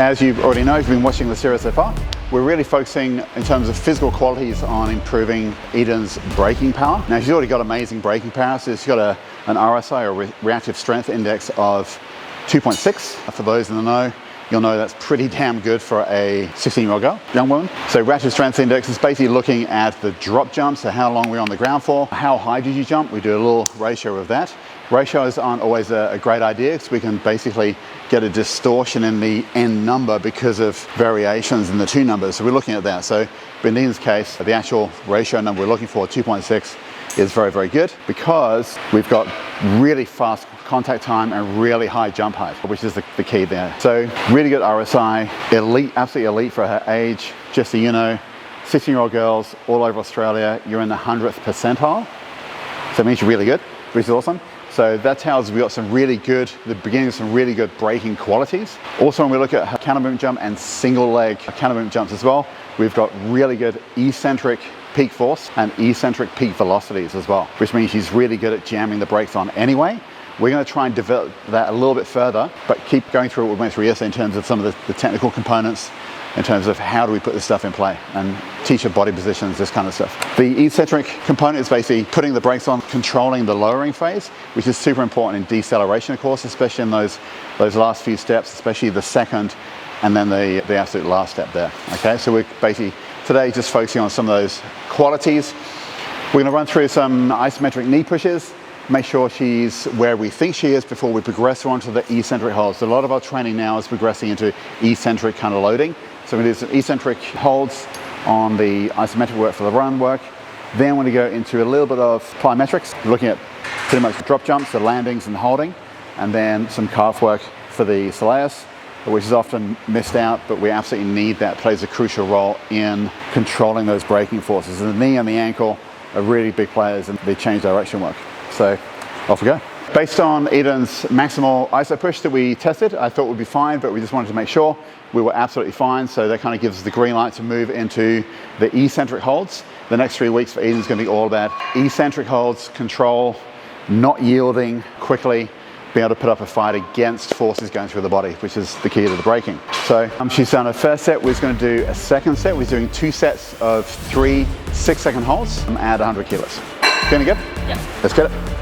As you already know, if you've been watching the series so far, we're really focusing in terms of physical qualities on improving Eden's braking power. Now she's already got amazing braking power, so she's got an RSI, or reactive strength index, of 2.6. For those in the know, you'll know that's pretty damn good for a 16-year-old girl, young woman. So reactive strength index is basically looking at the drop jump, so how long we're on the ground for, how high did you jump. We do a little ratio of that. Ratios aren't always a great idea, because we can basically get a distortion in the end number because of variations in the two numbers. So we're looking at that. So in Eden's case, the actual ratio number we're looking for, 2.6, is very, very good, because we've got really fast contact time and really high jump height, which is the key there. So really good RSI, elite, absolutely elite for her age. Just so you know, 16-year-old girls all over Australia, you're in the 100th percentile. So it means you're really good, which is awesome. So that tells us we've got some really good, the beginning of some really good braking qualities. Also, when we look at her counter movement jump and single leg counter movement jumps as well, we've got really good eccentric peak force and eccentric peak velocities as well, which means she's really good at jamming the brakes on anyway. We're going to try and develop that a little bit further, but keep going through what we went through yesterday in terms of some of the technical components, in terms of how do we put this stuff in play and teach her body positions, this kind of stuff. The eccentric component is basically putting the brakes on, controlling the lowering phase, which is super important in deceleration, of course, especially in those last few steps, especially the second and then the absolute last step there. Okay, so we're basically today just focusing on some of those qualities. We're going to run through some isometric knee pushes, make sure she's where we think she is before we progress her onto the eccentric holds. So a lot of our training now is progressing into eccentric kind of loading. So we do some eccentric holds on the isometric work for the run work. Then when we go into a little bit of plyometrics, looking at pretty much drop jumps, the landings and holding, and then some calf work for the soleus, which is often missed out, but we absolutely need that. Plays a crucial role in controlling those braking forces. And the knee and the ankle are really big players in the change direction work. So off we go. Based on Eden's maximal iso push that we tested, I thought would be fine, but we just wanted to make sure we were absolutely fine. So that kind of gives us the green light to move into the eccentric holds. The next 3 weeks for Eden's going to be all about eccentric holds, control, not yielding quickly, being able to put up a fight against forces going through the body, which is the key to the braking. So she's done her first set. We're going to do a second set. We're doing 2 sets of 3 6-second holds and add 100 kilos. Feeling good? Yeah. Let's get it.